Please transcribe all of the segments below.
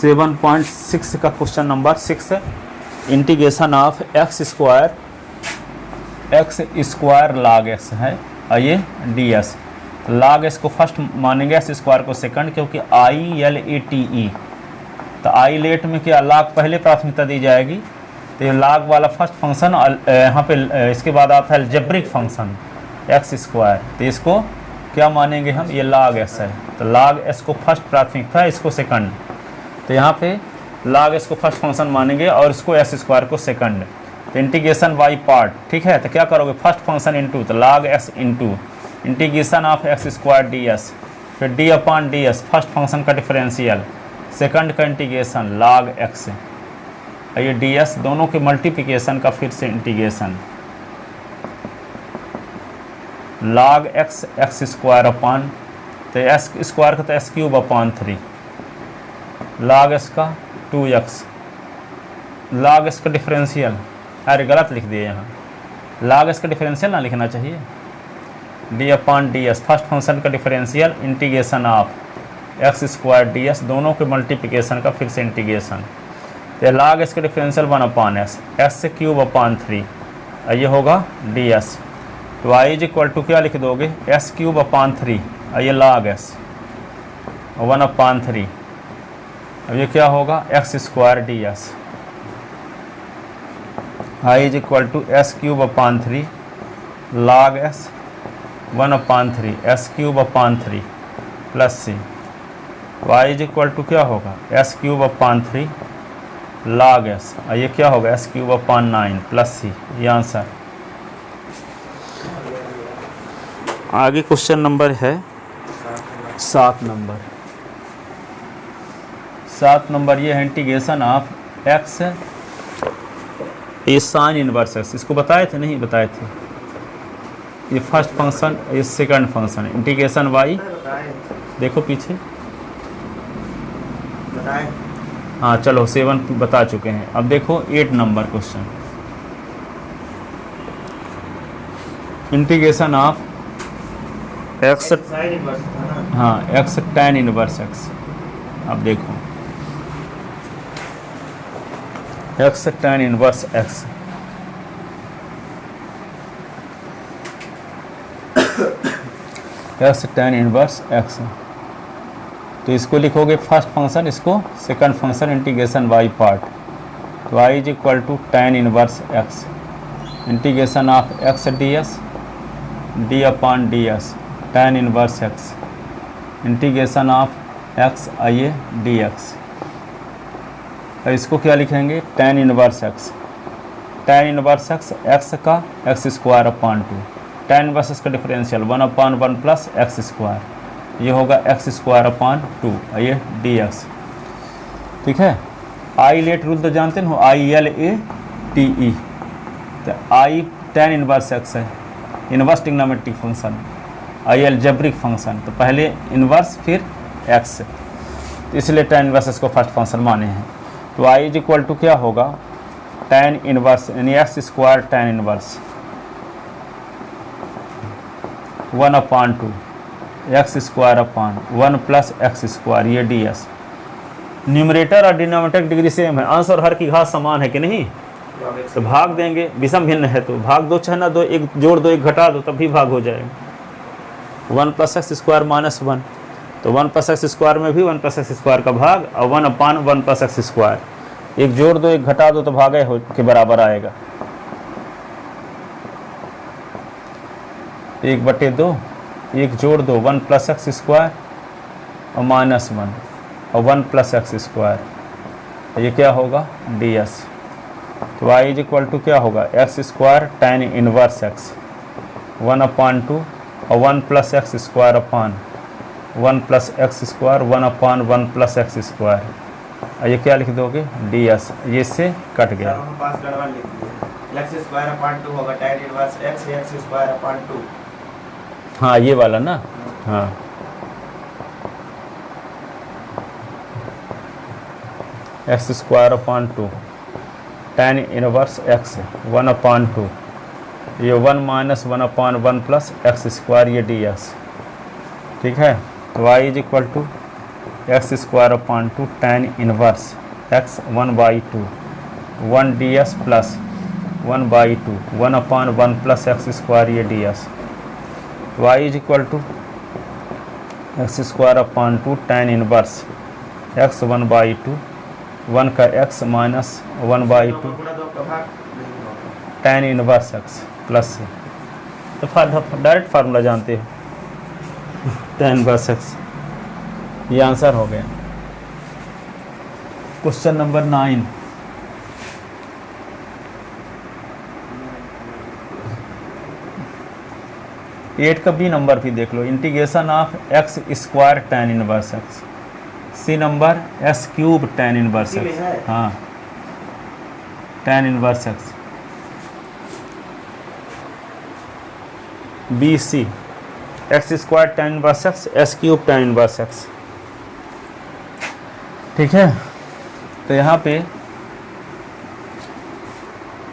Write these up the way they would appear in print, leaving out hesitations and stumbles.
7.6 का question number 6, integration of x square log x है और ये डी एस। लॉग एक्स को फर्स्ट मानेंगे, एक्स स्क्वायर को सेकंड, क्योंकि आई एल ए टी ई, तो आई लेट में क्या लॉग पहले प्राथमिकता दी जाएगी, तो ये लॉग वाला फर्स्ट फंक्शन यहाँ पे इसके बाद आता है अलजेब्रिक फंक्शन एक्स स्क्वायर, तो इसको क्या मानेंगे हम, ये लॉग एस है, तो लॉग एस को फर्स्ट प्राथमिकता है, इसको सेकंड, तो यहाँ पे लॉग एस को फर्स्ट फंक्शन मानेंगे और इसको एस स्क्वायर को सेकंड, तो इंटीग्रेशन बाई पार्ट, ठीक है। तो क्या करोगे, फर्स्ट फंक्शन इनटू, तो log s into integration of x square D s, फिर d upon d s first function का डिफरेंशियल, सेकंड का इंटीग्रेशन लॉग एक्स, ये डी एस दोनों के मल्टीप्लिकेशन का फिर से integration log x x square upon, तो एस स्क्वायर का तो S cube upon 3, log s का 2x, लॉग एस का डिफरेंशियल, अरे गलत लिख दिए यहाँ, लॉग एस का डिफरेंशियल ना लिखना चाहिए, d upon d s first function का differential integration of x square D s दोनों के मल्टीप्लिकेशन का फिर से इंटीग्रेशन, तो लॉग एस का डिफरेंशियल 1 अपॉन एस, एस से क्यूब अपॉन 3, ये होगा डी एस, तो आई इज इक्वल टू क्या लिख दोगे, एस क्यूब अपॉन 3, ये लॉग एस 1 अपॉन 3, अब ये क्या होगा X square D S, I is equal to S cube upon 3 log S 1 upon 3 S cube upon 3 plus C, Y is equal to क्या होगा S cube upon 3 log S, ये क्या होगा S cube upon 9 plus C, ये answer. आगे question number है 7 number. 7 number ये है इंटीग्रेशन ऑफ एक्स, ये साइन इनवर्स एक्स, इसको बताए थे नहीं बताए थे, ये फर्स्ट फंक्शन ये सेकंड फंक्शन, इंटीग्रेशन वाई देखो पीछे, हाँ चलो 7 बता चुके हैं। अब देखो 8 number question, integration of x, हाँ एक्स tan इनवर्स एक्स, अब देखो x tan inverse x, x tan inverse x, तो इसको लिखोगे फर्स्ट फंक्शन, इसको second function, integration by part, तो Y is equal to tan inverse x integration of x d s d upon d s tan inverse x integration of x I a d x, इसको क्या लिखेंगे tan inverse x, tan inverse x x का x square upon 2, tan inverse x का differential 1 upon 1 plus x square, ये होगा X square upon 2, ये D X, ठीक है। आई लेट रूल तो जानते हो, आई एल ए टी ई, तो आई tan इनवर्स एक्स है, इनवर्स ट्रिग्नोमेट्रिक फंक्शन, आई अलजेब्रिक फंक्शन, तो पहले इनवर्स फिर एक्स, तो इसलिए tan इनवर्स एक्स को फर्स्ट फंक्शन माने हैं, तो आई इज इक्वल टू क्या होगा tan इनवर्स यानी x square tan inverse 1 upon 2 x square upon 1 plus x square, ये डी एस। न्यूमरेटर और डिनोमिनेटर डिग्री सेम है, अंश और हर की घात समान है कि नहीं, तो भाग देंगे, विषम भिन्न है तो भाग दो चाहे ना दो, एक जोड़ दो एक घटा दो तब भी भाग हो जाएगा। 1 प्लस एक्स स्क्वायर माइनस 1, तो 1 प्लस एक्स स्क्वायर में भी 1 प्लस एक्स स्क्वायर का भाग, और 1 अपॉन 1 प्लस एक्स स्क्वायर, एक जोड़ दो एक घटा दो तो भागे हो के बराबर आएगा, 1/2, एक जोड़ दो 1 प्लस एक्स स्क्वायर और माइनस 1 और 1 प्लस एक्स स्क्वायर, ये क्या होगा डी एस, तो वाई इज इक्वल टू क्या होगा X square tan inverse x 1 upon 2 और 1 plus x square upon 1 plus x square 1 upon 1 plus x square, ये क्या लिख दोगे डी एस, ये इससे कट गया, एक्स स्क्वायर अपॉन 2 होगा tan inverse x, x square upon 2, हाँ ये वाला ना, हाँ X square upon 2 tan inverse x 1 upon 2, ये 1 minus 1 upon 1 plus x square, ये डी एक्स, ठीक है। तो Y is equal to x square upon two tan inverse X 1/2 1 ds plus 1/2 1/1 plus x square ये ds। y is equal to x square upon two tan inverse X 1/2 1 का x minus 1/2 गुणा 2 का भाग नहीं होगा। tan इनवर्स x प्लस से, तो direct formula जानते हो tan इनवर्स x। ये आंसर हो गया। क्वेश्चन नंबर 9, एट का बी नंबर भी देख लो। Integration of x square tan inverse x. C number s cube tan inverse इसी में एक्स। है। हाँ tan inverse x. B C x square tan inverse x s cube tan inverse x. ठीक है, तो यहाँ पे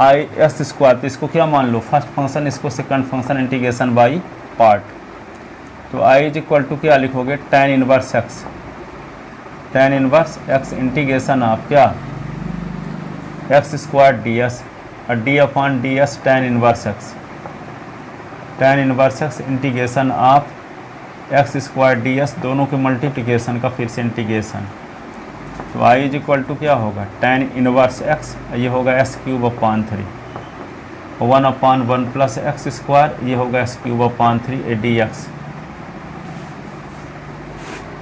आई एस स्क्वायर, तो इसको क्या मान लो फर्स्ट फंक्शन, इसको second function integration by part. तो आई इज इक्वल टू क्या लिखोगे tan inverse x, tan inverse x integration of क्या एक्स स्क्वायर डी एस और D upon d s tan inverse x, tan inverse x integration of x square D s, दोनों के multiplication का फिर से integration. तो आई इज इक्वल टू क्या होगा tan इनवर्स एक्स, ये होगा S cube upon 3 1/1 plus x square, ये होगा एस क्यूब अपॉन 3 ए डी एक्स।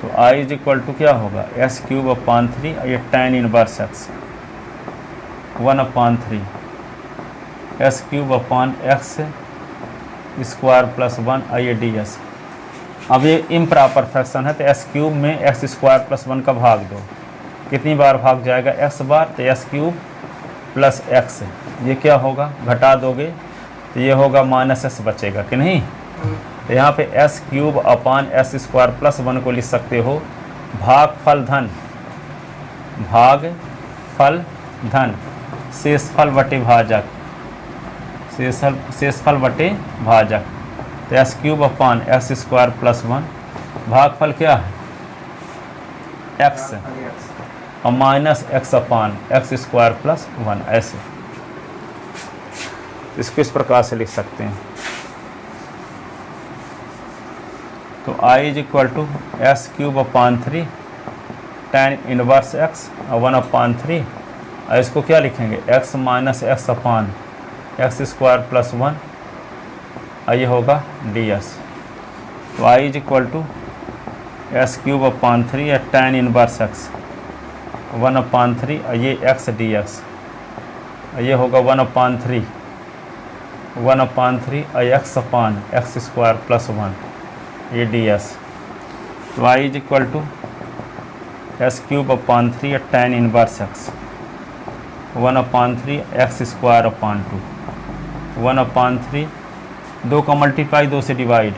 तो आई इज इक्वल टू क्या होगा एस क्यूब अपॉन 3, ये tan inverse x 1/3 S cube upon x square plus 1 ये डी एस। अब ये इम्प्रॉपर फ्रैक्शन है, तो एस क्यूब में एक्स स्क्वायर प्लस 1 का भाग दो, कितनी बार भाग जाएगा एक्स बार, तो एस क्यूब प्लस एक्स, ये क्या होगा घटा दोगे तो ये होगा माइनस एस बचेगा कि नहीं। तो यहाँ पे S cube upon S square plus 1 को लिख सकते हो भाग फल धन, भाग फल धन शेषफल बटे भाजक, शेषफल बटे भाजक। तो S cube upon S square plus 1 भागफल क्या है एक्स और minus x upon x square plus 1, ऐसे इसको इस प्रकार से लिख सकते हैं। तो I is equal to S cube upon 3 tan inverse x और 1/3, और इसको क्या लिखेंगे x minus x upon x square plus 1, और ये होगा डी एस। तो I is equal to S cube upon 3 या tan इनवर्स एक्स 1/3, और ये एक्स डी एक्स, ये होगा 1/3 और x upon x square plus 1, ये डी एस। तो I is equal to S cube upon 3 या tan inverse x 1/3 x square upon 2 1/3, 2 का मल्टीप्लाई 2 से divide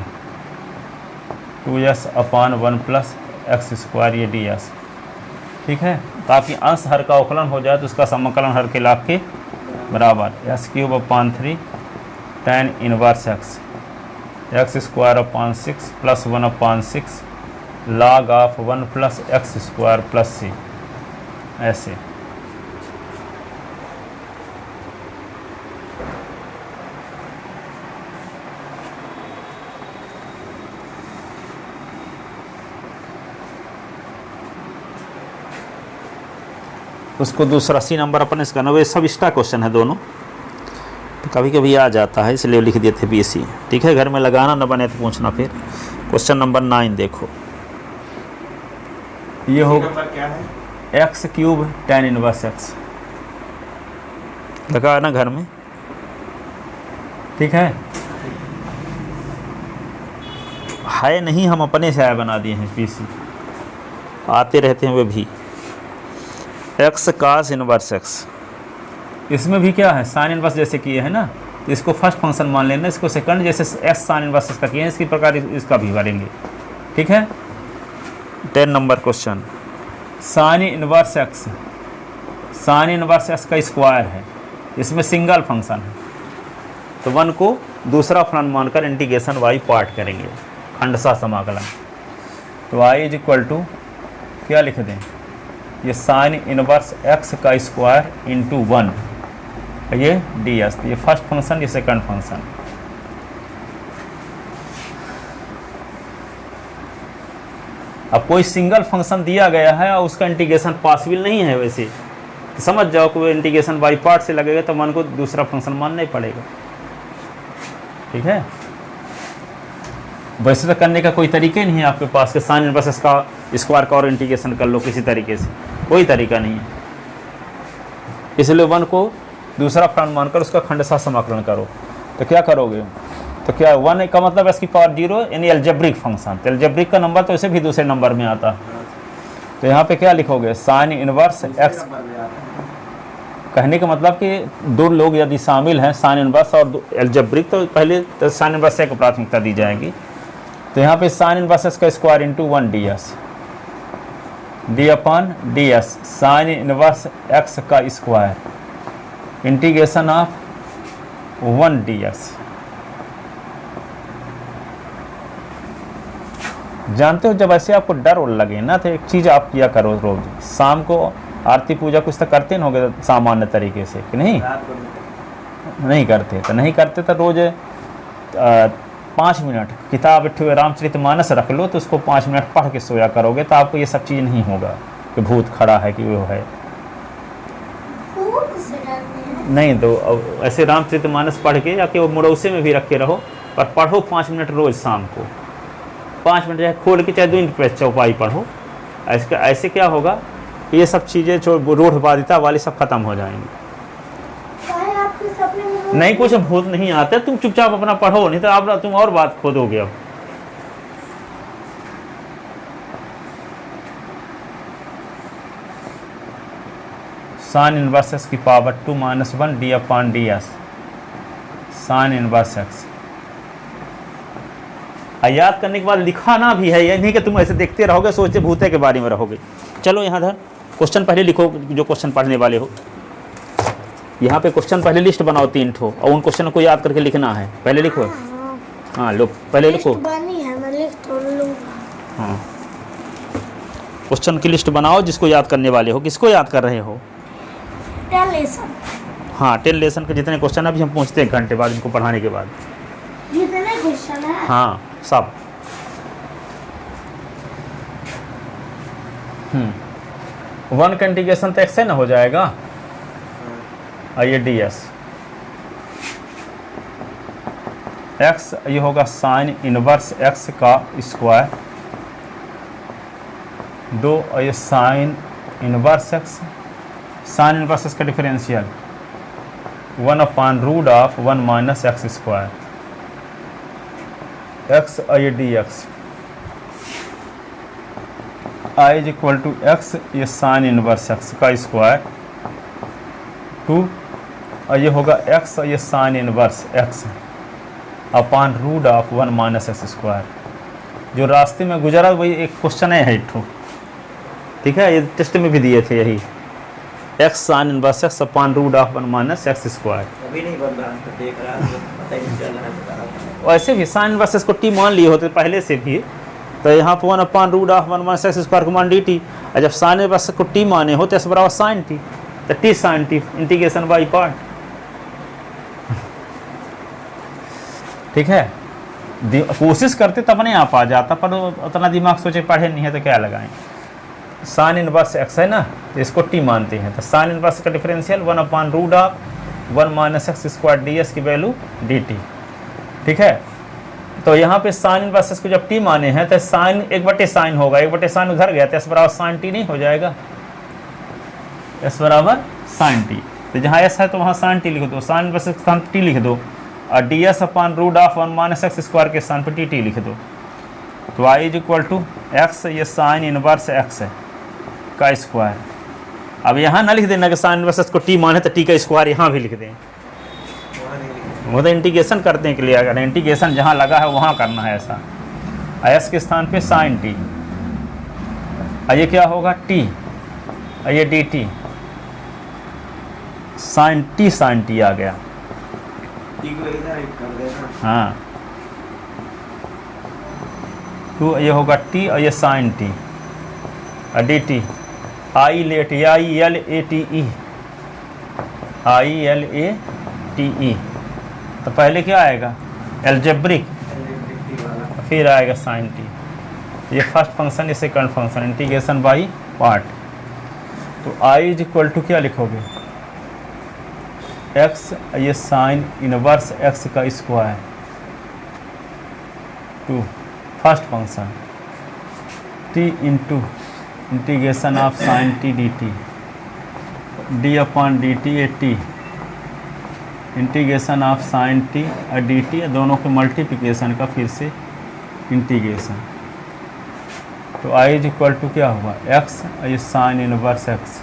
2s upon 1 plus x square, ये डी एस। ठीक है, ताकि अंश हर का अवकलन हो जाए तो उसका समाकलन हर के लाभ के बराबर। S cube upon 3 tan inverse x x square upon 6 plus 1/6 log of 1 plus x square plus c, ऐसे। उसको दूसरा सी नंबर अपन इसका ना, वे सब एक्स्ट्रा क्वेश्चन है दोनों, तो कभी कभी आ जाता है इसलिए लिख दिए थे बी सी। ठीक है, घर में लगाना न बने तो पूछना फिर। क्वेश्चन नंबर 9 देखो, ये हो क्या है x cube tan inverse x, लगा है ना घर में। ठीक है नहीं, हम अपने से आया बना दिए हैं पीसी, आते रहते हैं वे भी। एक्स कास इनवर्स एक्स, इसमें भी क्या है साइन इनवर्स जैसे किए हैं ना, तो इसको फर्स्ट फंक्शन मान लेना, इसको सेकंड जैसे एक्स साइन इनवर्स इसका किए हैं, इसकी प्रकार इसका भी करेंगे। ठीक है, 10 number question, sign inverse X, sine inverse x का स्क्वायर है, इसमें सिंगल फंक्शन है, तो 1 को दूसरा फलन मानकर इंटीग्रेशन वाई पार्ट करेंगे, खंडशः समाकलन। तो आई इज इक्वल टू क्या लिख दें, ये साइन इनवर्स एक्स का स्क्वायर इंटू 1, ये डी एस, ये फर्स्ट फंक्शन, ये सेकंड फंक्शन। अब कोई सिंगल फंक्शन दिया गया है और उसका इंटीग्रेशन पॉसिबल नहीं है वैसे, तो समझ जाओ कि वो इंटीग्रेशन बाई पार्ट से लगेगा तो मन को दूसरा फंक्शन मानना ही पड़ेगा। ठीक है, वैसे तो करने का कोई तरीका नहीं है आपके पास कि साइन इनवर्स का स्क्वायर का और इंटीग्रेशन कर लो किसी तरीके से, कोई तरीका नहीं है। इसलिए 1 को दूसरा फंक्शन मानकर उसका खंडशः समाकलन करो। तो क्या करोगे, तो क्या 1 का मतलब है इसकी पावर 0 यानी एल्जेब्रिक फंक्शन, तो एल्जेब्रिक का नंबर तो वैसे भी दूसरे नंबर में आता है। तो यहाँ पे क्या लिखोगे, साइन इनवर्स एक्स, कहने का मतलब कि दो लोग यदि शामिल हैं साइन इनवर्स और एल्जेब्रिक, तो पहले तो साइन इनवर्स को प्राथमिकता दी जाएगी। तो यहाँ पे साइन इनवर्स का square into 1 d s, d upon d s sine inverse x का square integration of 1 d s. जानते हो जब ऐसे आपको डर और लगे ना, तो एक चीज़ आप किया करो, रोज शाम को आरती पूजा कुछ तो करते न होगे सामान्य तरीके से कि नहीं, नहीं करते, तो नहीं करते तो रोज 5 मिनट किताब उठे हुए रामचरितमानस रख लो, तो उसको 5 मिनट पढ़ के सोया करोगे, तो आपको ये सब चीज़ नहीं होगा कि भूत खड़ा है कि वो है। नहीं तो ऐसे रामचरितमानस पढ़ के या कि वो मुड़ौसे में भी रखे रहो, पर पढ़ो 5 मिनट रोज शाम को, 5 मिनट चाहे खोल के चाहे 2 मिनट पे चौपाई पढ़ो। ऐसे क्या होगा, ये सब चीज़ें जो रूढ़वादिता वाली सब खत्म हो जाएंगी। नहीं कुछ भूत नहीं आते, तुम चुपचाप अपना पढ़ो, नहीं तो आप तुम और बात खोदोगे। अब साइन इनवर्स एक्स की power 2 - 1 D upon d s sine inverse x. याद करने के बाद लिखाना भी है, ये नहीं कि तुम ऐसे देखते रहोगे सोचते भूते के बारे में रहोगे। चलो यहाँ धर क्वेश्चन पहले लिखो, जो क्वेश्चन पढ़ने वाले हो। यहाँ पे क्वेश्चन पहले लिस्ट बनाओ 3 ठो, और उन क्वेश्चन को याद करके लिखना है। पहले लिखो, हाँ लो पहले लिखो, हाँ क्वेश्चन की लिस्ट बनाओ जिसको याद करने वाले हो। किसको याद कर रहे हो? 10 लेसन। हाँ 10 लेसन के जितने क्वेश्चन अभी हम पूछते हैं 1 घंटे बाद इनको पढ़ाने के बाद। जितने क्वेश्चन है हाँ सब। 1 का इंटीग्रेशन तो एक्स से ना हो जाएगा, आइए डी एस एक्स, ये होगा साइन इनवर्स एक्स का स्क्वायर 2, और ये sine inverse X, sine inverse x का डिफरेंशियल 1/√1 - एक्स स्क्वायर एक्स, और ये D X I is equal to x, ये साइन इनवर्स एक्स का स्क्वायर 2, और ये होगा एक्स, और ये sine inverse x /√1 - X square. जो रास्ते में गुजरा वही एक क्वेश्चन है ठो, ठीक है, ये टेस्ट में भी दिए थे यही, x sine inverse x /√1 - X square. अभी नहीं बन रहा, तो देख रहा है, पता ही नहीं चल रहा है, बता रहा हूं। वैसे भी साइन इनवर्स एक्स को टी मान लिए होते पहले से भी, तो यहाँ पर 1/√1 - एक्स स्क्वायर को मान डी टी, और जब साइन इनवर्स को टी माने हो तो एक्स बराबर साइन टी, तो T sine T integration by part. ठीक है, कोशिश करते तब नहीं आप आ जाता, पर उतना दिमाग सोचे पढ़े नहीं है तो क्या लगाएं। साइन इनवर्स एक्स है ना, तो इसको टी मानते हैं, तो साइन इनवर्स का differential 1/√1 - X square D S की वैल्यू डी टी। ठीक है, तो यहाँ पे साइन इनवर्स को जब टी माने हैं तो साइन 1/साइन होगा, 1/साइन उधर गया तो एस बराबर साइन टी नहीं हो जाएगा, एस बराबर साइन टी। तो जहाँ एस है तो वहाँ साइन टी लिख दो, साइन इनवर्स के स्थान टी लिख दो, और डी एस /√1 - एक्स स्क्वायर के स्थान पर टी टी लिख दो। तो I is equal to x, ये साइन इनवर्स एक्स है का स्क्वायर। अब यहाँ ना लिख देना कि साइन इनवर्स को टी माने तो टी का स्क्वायर यहाँ भी लिख दें, वो तो इंटीग्रेशन करने के लिए, अगर इंटीग्रेशन जहाँ लगा है वहाँ करना है ऐसा। एस के स्थान पे साइन टी, ये क्या होगा टी, ये डी टी, साइन टी आ गया। टी को इधर कर देना, हाँ तो ये होगा टी, और ये sine T, D T, I late, I L A T E, I L A T E. तो पहले क्या आएगा एल्जेब्रिक, फिर आएगा साइन टी। ये फर्स्ट फंक्शन, ये second function, integration by part. तो आई इज इक्वल टू क्या लिखोगे एक्स, ये साइन इनवर्स एक्स का square to first function T into integration of sine T D T, D upon D T A T, integration of sine T और D T, दोनों के multiplication का फिर से इंटीग्रेशन। तो आई इज इक्वल टू क्या हुआ एक्स, ये साइन इनवर्स एक्स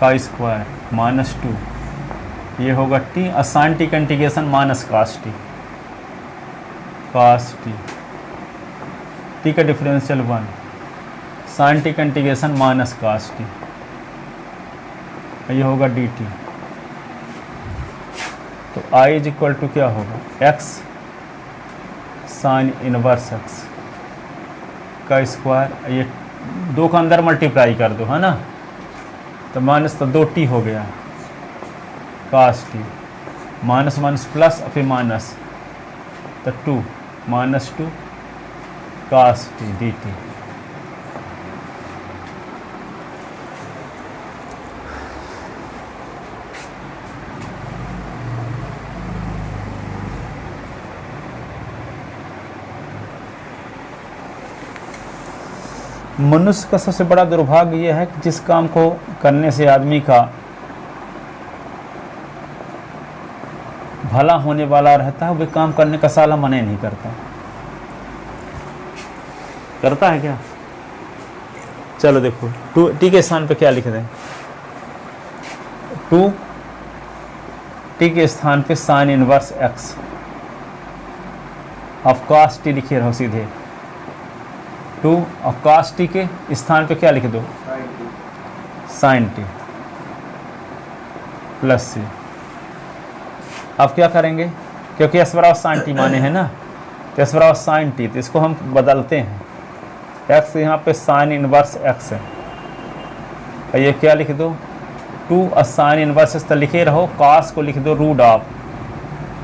का स्क्वायर माइनस टू, ये होगा टी और साइन टी का इंटीग्रेशन माइनस कास टी, कास टी, टी का डिफरेंशियल 1, साइन टी का इंटीग्रेशन माइनस कास टी, ये होगा डी टी। तो आई इज इक्वल टू क्या होगा एक्स साइन इनवर्स एक्स का स्क्वायर, ये दो का अंदर मल्टीप्लाई कर दो, है ना, तो माइनस, तो दो टी हो गया cos T, minus minus plus और फिर माइनस, तो two minus two cos T D T. मनुष्य का सबसे बड़ा दुर्भाग्य यह है कि जिस काम को करने से आदमी का भला होने वाला रहता है, वे काम करने का साला मना नहीं करता। करता है क्या? चलो देखो, टू टी के स्थान पे क्या लिख दें, टू टी के स्थान पे sine inverse x of cos T लिखे रहो सीधे, टू और कॉस टी के स्थान पे क्या लिख दो साइन टी प्लस सी। अब क्या करेंगे, क्योंकि एस बराबर साइन टी माने हैं ना, तो एस बराबर साइन टी, तो इसको हम बदलते हैं, एक्स यहाँ पे साइन इनवर्स एक्स है, और ये क्या लिख दो टू और साइन इनवर्स एक्स, तो लिखे रहो कॉस को लिख दो root of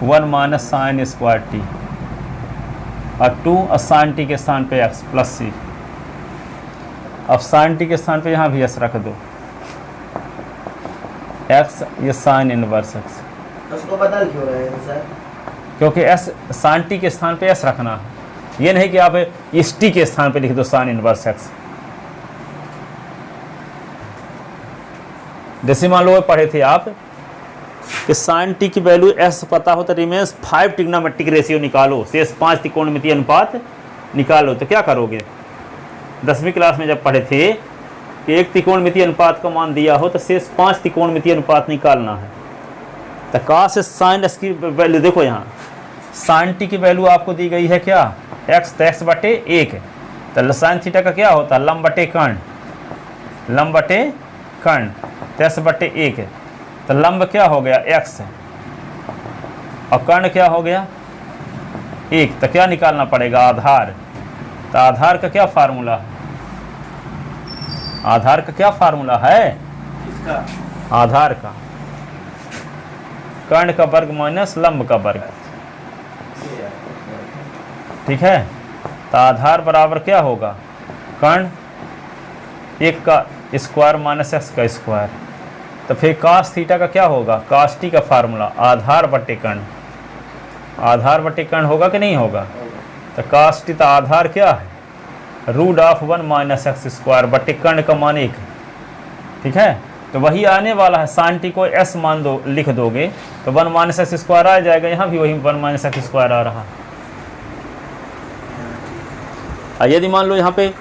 1 minus sine square T, और टू और साइन टी के स्थान पे एक्स प्लस सी। अब साइन टी के स्थान पे यहाँ भी एस रख दो, एक्स ये साइन इनवर्स एक्स, उसको बदल क्यों रहे हैं सर? क्योंकि एस साइन टी के स्थान पे एस रखना है, ये नहीं कि आप इस टी के स्थान पे लिख दो साइन इनवर्स एक्स। जैसे मान लो पढ़े थे आप कि साइन टी की वैल्यू एस पता हो तो रिमेंस 5 ट्रिग्नोमेट्रिक रेशियो निकालो, शेष 5 त्रिकोणमितीय अनुपात निकालो। तो क्या करोगे, 10वीं क्लास में जब पढ़े थे कि एक त्रिकोणमितीय अनुपात का मान दिया हो तो शेष 5 त्रिकोणमितीय अनुपात निकालना है। तो कहाँ से साइन एस की वैल्यू देखो, यहाँ साइन टी की वैल्यू आपको दी गई है क्या एक्स, तो एक्स बटे 1, तो साइन थीटा का क्या होता है लंब बटे कर्ण, लंब बटे कर्ण, तो एक्स बटे 1 है, तो लंब क्या हो गया एक्स और कर्ण क्या हो गया 1, तो क्या निकालना पड़ेगा आधार। तो आधार का क्या फार्मूला है, आधार का क्या फार्मूला है, किसका? आधार का कर्ण का वर्ग माइनस लंब का वर्ग, ठीक है। तो आधार बराबर क्या होगा कर्ण 1 का स्क्वायर माइनस एक्स का स्क्वायर, तो फिर कास थीटा का क्या होगा कास टी का फार्मूला आधार बटे कर्ण, आधार बटे कर्ण होगा कि नहीं होगा। तो कास टी, तो आधार क्या है root of 1 minus x square बटे कर्ण का मान 1, ठीक है। तो वही आने वाला है, साइन टी को एस मान दो लिख दोगे तो 1 माइनस एक्स स्क्वायर आ जाएगा, यहाँ भी वही 1 माइनस एक्स स्क्वायर आ रहा। यदि मान लो यहाँ पे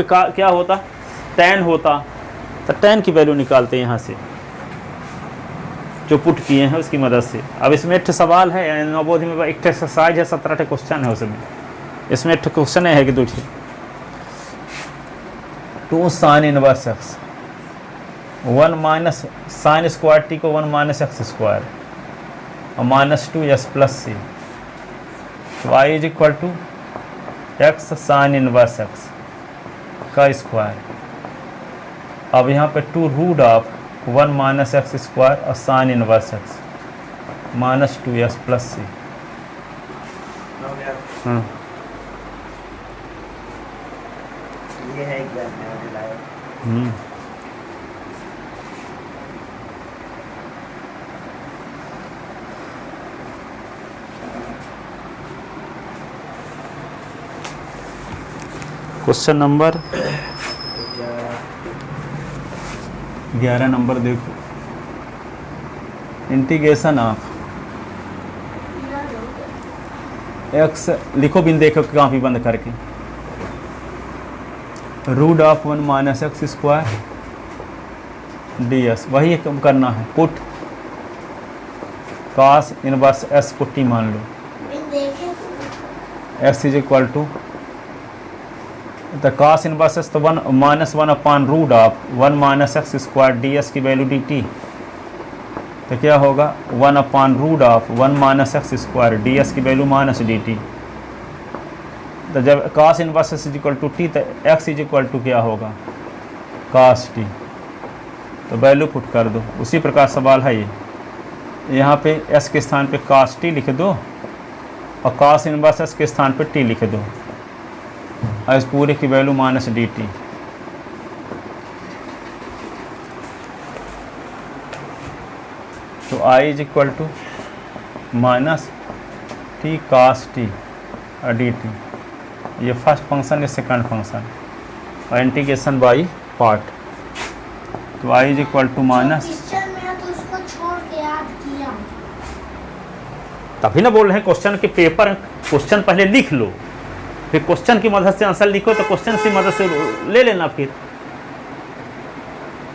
क्या होता tan होता, तो tan की वैल्यू निकालते हैं यहाँ से जो पुट किए हैं उसकी मदद से। अब इसमें एक सवाल है नवबोध में, एक एक्सरसाइज है, 17 क्वेश्चन है उसमें, इसमें एक क्वेश्चन है कि 2 sine inverse x 1 minus sine square t को 1 माइनस एक्स स्क्वायर और माइनस 2 एस प्लस सी, तो I is equal to x sine inverse x का स्क्वायर। अब यहाँ पे 2 root of 1 minus x square और sine inverse x minus 2s plus c। हो गया। हाँ ये है एग्जाम में आने लायक। हम्म। क्वेश्चन नंबर 11 नंबर देखो, इंटीग्रेशन ऑफ एक्स लिखो बिन देखो काफी बंद करके, root of 1 minus x square ds, वही कम करना है। पुट cos इनवर्स s को t मान लो, x इज इक्वल टू तो cos इनवर्स s तो 1 minus 1 upon root of 1 minus x square ds की वैल्यू dt, तो क्या होगा 1 upon root of 1 minus x square ds की वैल्यू माइनस dt। तो जब cos inverse s is equal to t तो x इज इक्वल टू क्या होगा cos t, तो वैल्यू पुट कर दो। उसी प्रकार सवाल है ये, यहाँ पे s के स्थान पे cos t लिख दो और cos इनवर्स s के स्थान पे t लिख दो और इस पूरे की वैल्यू माइनस dt। तो i is equal to minus t cos t और dt, ये फर्स्ट फंक्शन है, सेकंड फंक्शन और इंटीग्रेशन बाई पार्ट। तो i is equal to minus, तो उसको छोड़ के याद किया। तभी ना बोल रहे हैं क्वेश्चन के पेपर, क्वेश्चन पहले लिख लो फिर क्वेश्चन की मदद से आंसर लिखो, तो क्वेश्चन की मदद से ले लेना। फिर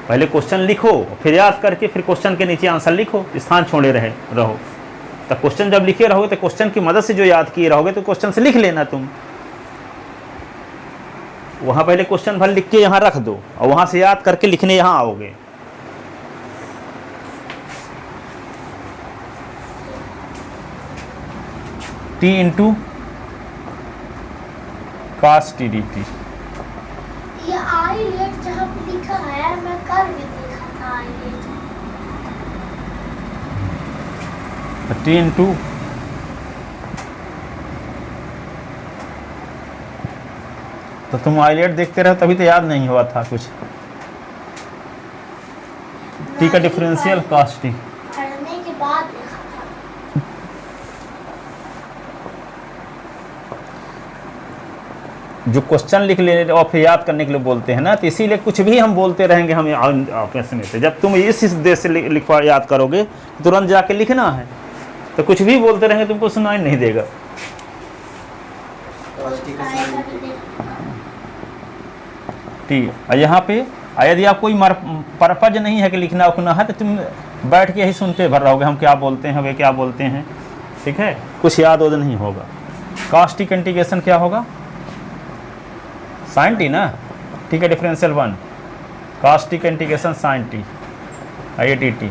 पहले क्वेश्चन लिखो फिर याद करके फिर क्वेश्चन के नीचे आंसर लिखो, स्थान छोड़े रहो। तो क्वेश्चन जब लिखे रहोगे तो क्वेश्चन की मदद से जो याद किए रहोगे तो क्वेश्चन से लिख लेना तुम। वहां पहले क्वेश्चन भर लिख के यहाँ रख दो और वहां से याद करके लिखने यहाँ आओगे। t into cos t dt, ये आई लेट जहाँ पे लिखा है मैं कल भी देखा था आई लेट। t इंटू तो तुम आईलेट देखते रहो तभी तो याद नहीं हुआ था कुछ। t का डिफरेंशियल cos t, पढ़ने के बाद देखा था। जो क्वेश्चन लिख ले और फिर याद करने के लिए बोलते हैं ना, तो इसीलिए कुछ भी हम बोलते रहेंगे हम आपस में। तो जब तुम इस देश से लिखवा याद करोगे तुरंत जाके लिखना है, तो कुछ भी बोलते रहेंगे तुमको सुनाई नहीं देगा। ठीक, और यहाँ पे यदि आप कोई पर्पज नहीं है कि लिखना उखना है तो तुम बैठ के ही सुनते भर रहोगे हम क्या बोलते हैं वे क्या बोलते हैं, ठीक है, कुछ याद वाद नहीं होगा। cos t का इंटीग्रेशन क्या होगा sin t ना, t का डिफरेंशियल 1, cos t का इंटीग्रेशन sin t आई dt।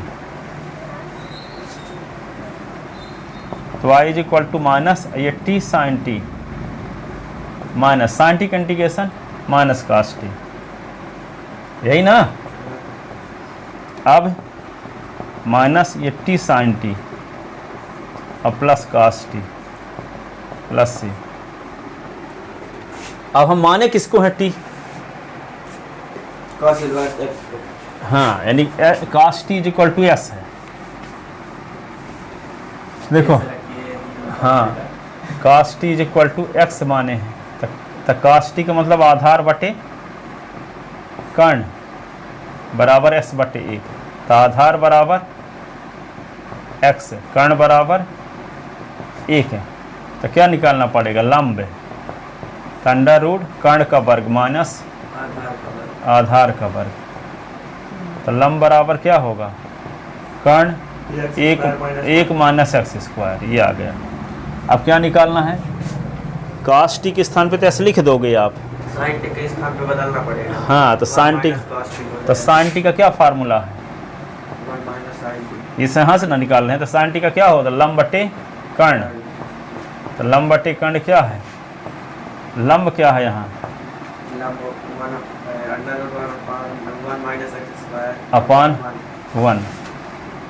तो i is equal to minus ये t sin t minus sin t का इंटीग्रेशन माइनस cos t, यही ना। अब माइनस ये t sin t और plus cos t plus c। अब हम माने किसको है t, cos इनवर्स x को। हाँ, यानी cos t is equal to s है। देखो हाँ, cos t is equal to x माने हैं, तो cos t का मतलब आधार बटे कर्ण बराबर s बटे 1, तो आधार बराबर x, कर्ण बराबर 1 है। तो क्या निकालना पड़ेगा, लंब है, अंडर रूट कर्ण का वर्ग माइनस आधार का वर्ग, तो लंब बराबर क्या होगा कर्ण 1 माइनस एक्स स्क्वायर, ये आ गया। अब क्या निकालना है, cos t के स्थान पे तो ऐसे लिख दोगे आप, sin t के स्थान पे बदलना पड़ेगा। हाँ, तो sin t का क्या फार्मूला है, 1 माइनस sin t। इस यहाँ से ना निकाल रहे हैं, तो sin t का क्या होगा लंब बटे कर्ण, तो लंब बटे कर्ण क्या है, लंब क्या है यहाँ लंब 1 माइनस एक्स स्क्वायर अपॉन 1।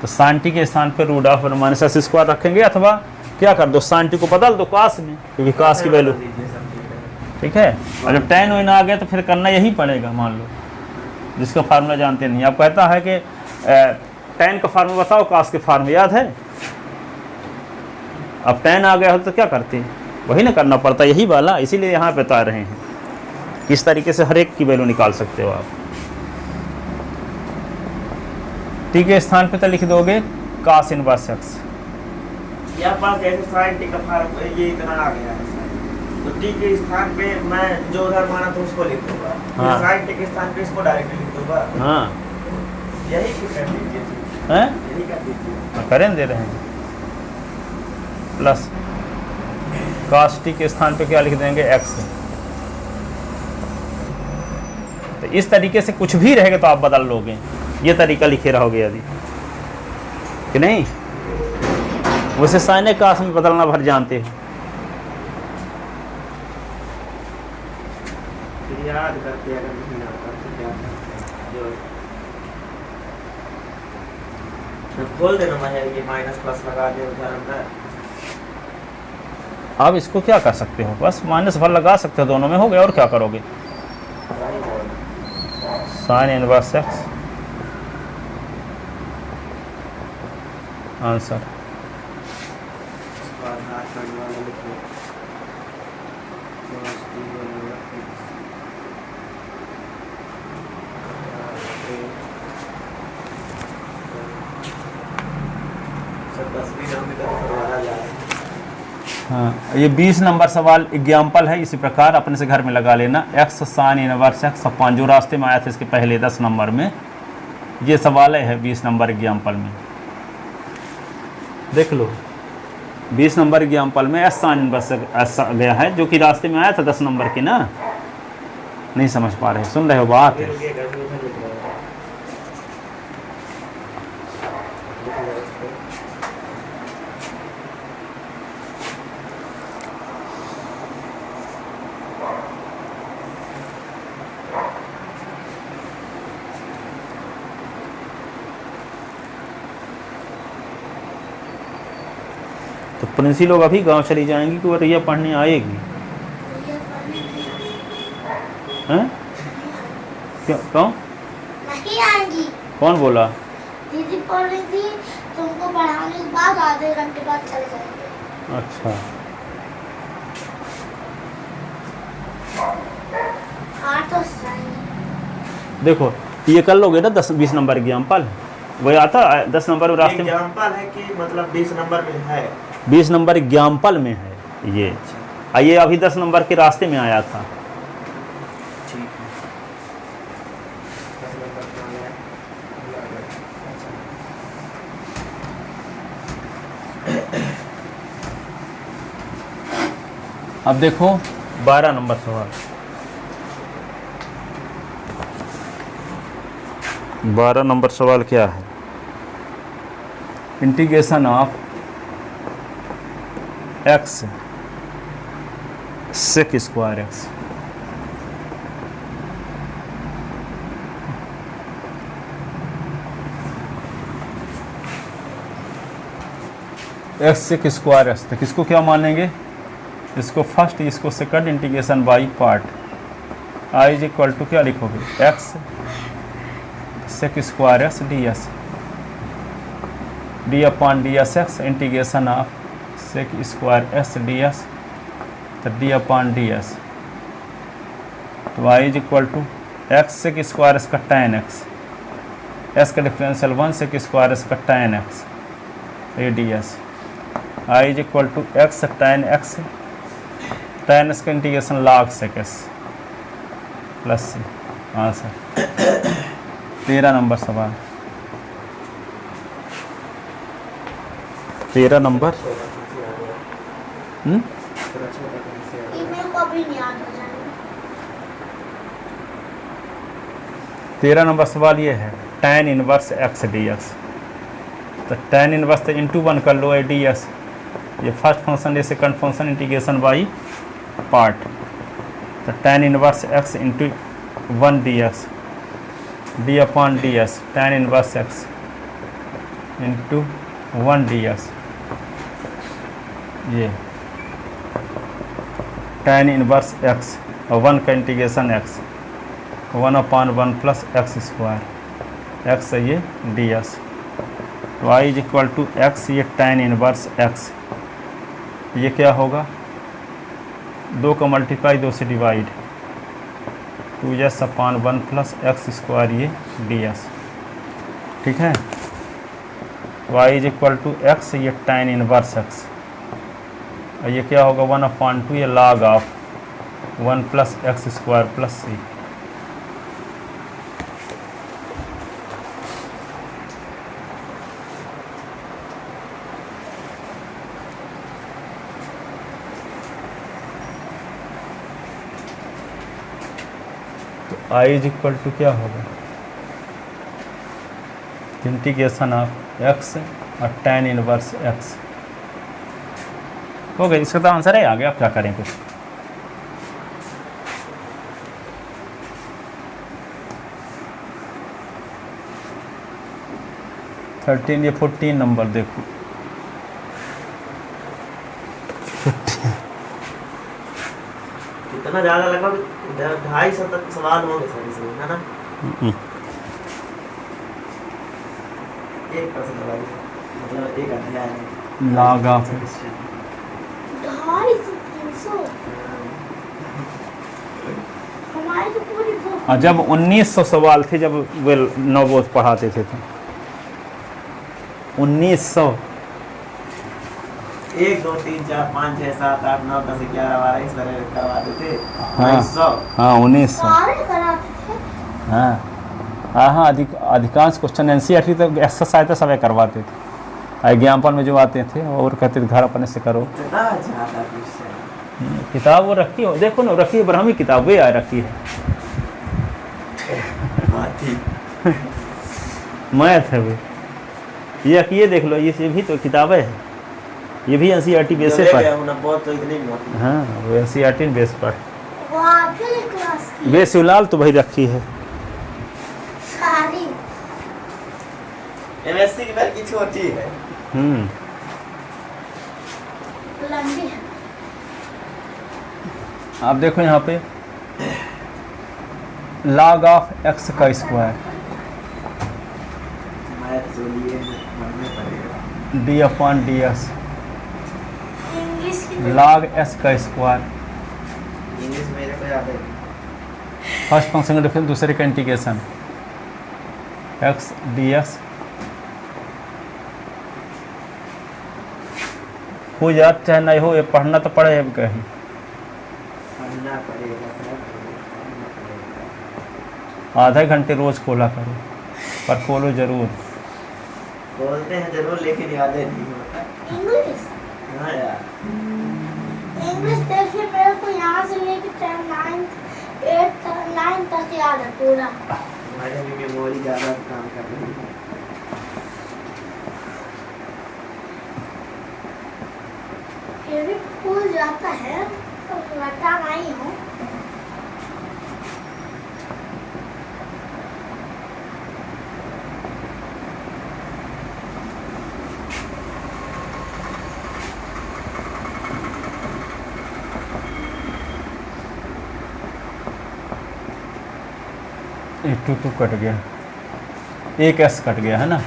तो साइन टी के स्थान पर root of 1 minus x square रखेंगे, अथवा क्या कर दो साइन टी को बदल दो कास में, क्योंकि कास की वैल्यू ठीक है। और जब tan वाइन आ गया तो फिर करना यही पड़ेगा। मान लो जिसका फार्मूला जानते नहीं, आप कहता है कि tan का फार्मूला बताओ, कास के फार्मूला याद है। अब tan आ गया हो तो क्या करते, वही ना करना पड़ता, यही वाला। इसीलिए यहाँ पे बता रहे हैं किस तरीके से हर एक की वैल्यू निकाल सकते हो आप। टी के स्थान पे तो लिख दोगे कास इनवर्स एक्स। यहाँ पर कैसे साइन टी का फार्मूला ये इतना आ गया है, तो टी के स्थान पे मैं जो उधर माना था उसको लिख दूंगा। हाँ। साइन टी के स्थान पे इसको डायरेक्ट लिख दूंगा। हाँ यही क्यों कर दीजिए, हैं, यही कर दीजिए। करें दे रहे हैं प्लस कास टी के स्थान पे क्या लिख देंगे एक्स। तो इस तरीके से कुछ भी रहेगा तो आप बदल लोगे, ये तरीका लिखे रहोगे यदि कि नहीं। वैसे साइन कास में बदलना भर जानते हो। फिर याद करके अगर नहीं आता तो क्या करते हैं, जो खोल देना मैं ये माइनस प्लस लगा दे उधर अंदर। आप इसको क्या कर सकते हो, बस माइनस भर लगा सकते हो, दोनों में हो गया। और क्या करोगे, साइन इनवर्स एक्स आंसर। उसके बाद हाथ करने वाला लिखो सब 10 भी नाम में करवाया जाए। हाँ, ये 20 नंबर सवाल एग्जाम्पल है, इसी प्रकार अपने से घर में लगा लेना। X sine inverse x upon, जो रास्ते में आया था इसके पहले 10 नंबर में, ये सवाल है 20 नंबर एग्जाम्पल में। देख लो 20 नंबर एग्जाम्पल में एस साइन इनवर्स एस गया है, जो कि रास्ते में आया था 10 नंबर की ना। नहीं समझ पा रहे, सुन रहे हो बात है। तो प्रिंसी लोग अभी गांव चली जाएंगी कि वो रैया पढ़ने आएगी, हैं? क्यों क्यों नहीं आएंगी। कौन बोला? दीदी पढ़ रही थी, तुमको पढ़ाने के बाद आधे घंटे बाद चले जाएंगे। अच्छा, हाँ तो जाएंगे। देखो ये कर लोगे ना 10-20 नंबर एग्जाम्पल, वही आता 10 नंबर रास्ते में, एग्जाम्पल है कि मतलब 20 नंबर में है, 20 नंबर एग्जाम्पल में है ये। ये अभी 10 नंबर के रास्ते में आया था। ठीक है 10 नंबर का आया। अब देखो 12 नंबर सवाल। 12 नंबर सवाल क्या है, integration of x sec square x. X sec square x, तो किसको क्या मानेंगे, इसको फर्स्ट, इसको second, integration by part. I is equal to क्या लिखोगे, x sec square x d s, d upon d s x integration of sec square s d s, तो d upon d s. तो Y is equal to x sec square s का tan x, s का differential 1 सेक square s का tan x a d S. I is equal to x tan x, tan s का integration log sec s plus सी। Answer 13 number सवाल। 13 number. ये मेरे को अभी नहीं याद हो जाएगा। 13 नंबर सवाल ये है tan inverse x d x. तो tan इनवर्स तो इंटू 1 कर लो डी एक्स, ये फर्स्ट फंक्शन, ये second function, integration by part. तो tan inverse x into 1 dx d upon d s tan inverse x into 1 dx, ये tan inverse x और 1 का integration x 1 upon 1 plus x square x है ये ds। तो y is equal to x, ये tan inverse x, ये क्या होगा 2 का मल्टीप्लाई 2 से divide 2s upon 1 plus x square ये ds। ठीक है, y is equal to x, ये tan इनवर्स x, और ये क्या होगा 1 अपॉन 2 ये log of 1 plus x square plus c। I is equal to क्या होगा इंटीग्रेशन ऑफ x और tan इनवर्स x हो गया। इसका तो आंसर है, आगे आप क्या करें कुछ। थर्टीन, ये 14 नंबर देखो, इतना ज़्यादा लगभग 250 तक सवाल होंगे सर इसमें, है ना? एक परसेंट वाली, मतलब एक अध्याय में log ऑफ 250-300 हमारे तो पूरी बुक। जब 1900 सवाल थे, जब वे नवोद पढ़ाते थे तो 1900 1 2 3 4 5 6 7 8 9 10 11 12 इस तरह करवाते थे। हाँ 1900 हाँ 1900 सारे कराते थे। हाँ हाँ अधिकांश क्वेश्चन एनसीईआरटी तो एक्सरसाइज तो सब करवाते थे, एग्जाम्पल में जो आते थे और कहते थे घर अपने से करो। इतना ज़्यादा क्वेश्चन, किताब वो रखी हो, देखो ना रखी है, ब्राह्मी किताब वे आ रखी है, मैथ है वो, ये देख लो, ये भी तो किताबें है, ये भी एनसीईआरटी बेस पर, बहुत तो इतनी मोटी। हाँ वो एनसीईआरटी बेस पर, वो आपके क्लास की बेस फिलहाल तो भाई रखी है। सारी एमएससी की बैच की छोटी है। लंबी है। आप देखो यहाँ पे log ऑफ x का स्क्वायर मैथ जो लिए पढ़ने पड़ेगा। d upon d S English की log s का स्क्वायर, इंग्लिश मेरे को याद है। फर्स्ट फंक्शन का डिफरेंस, दूसरे का इंटीग्रेशन x dx। हो याद चाहे नहीं हो, ये पढ़ना तो पड़े अब कहीं। पढ़ना पड़ेगा सर, पढ़ना पड़ेगा। आधे घंटे रोज खोला करो, पर खोलो जरूर। बोलते हैं जरूर, लेकिन याद नहीं होता। इंग्लिश हाँ यार, इंग्लिश देखिए, मेरे को यहाँ से लेकर 9 तक याद है पूरा। हमारे भी मेमोरी ज़्यादा काम कर रही है। फिर भी भूल जाता है, तो रटा नहीं हूँ। एक 2 कट गया, एक s कट गया है ना,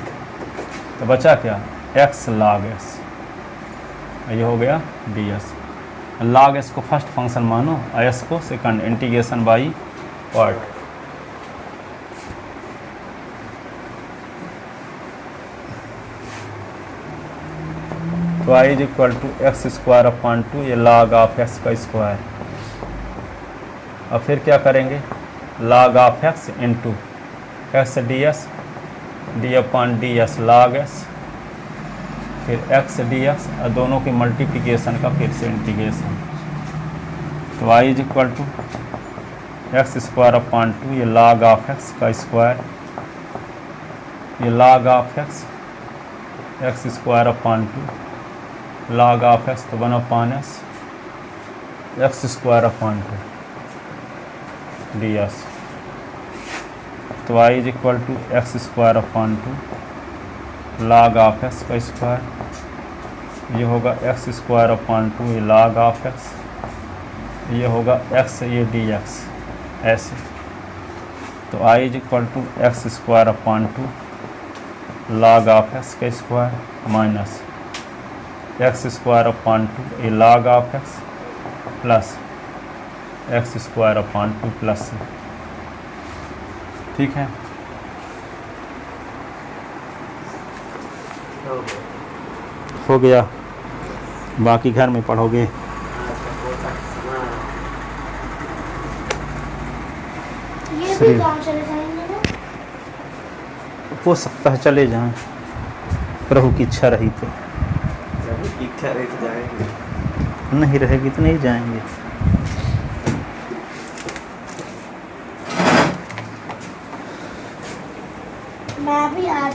तो बचा क्या x log s, ये हो गया ds। log s को फर्स्ट फंक्शन मानो, s को सेकंड, इंटीग्रेशन बाई पार्ट। तो i is equal to x square upon 2 ये log ऑफ x का स्क्वायर। अब फिर क्या करेंगे, log of x into x d s, d upon d s log s, फिर x dx, और दोनों की मल्टीप्लिकेशन का फिर से इंटीग्रेशन। तो y is equal to x square upon 2 ये log ऑफ x का स्क्वायर, ये log of x square upon 2 log of x, तो 1 upon s x square upon 2 ds। तो y is equal to x square upon 2 log of x का स्क्वायर, ये होगा एक्स स्क्वायर अपॉन 2 ये log ऑफ एक्स, ये होगा x ये dx ऐसे। तो i is equal to x square upon 2 log of x का square minus x square upon 2 ये log of x plus x square upon 2 plus c। ठीक है, हो गया। हो गया। बाकी घर में पढ़ोगे। ये सही। भी काम चले जाएंगे ना। हो सकता है चले जाएं, प्रभु की इच्छा रही तो। अभी इच्छा रही तो जाएंगे। नहीं रहेगी तो नहीं जाएंगे। मैं भी आज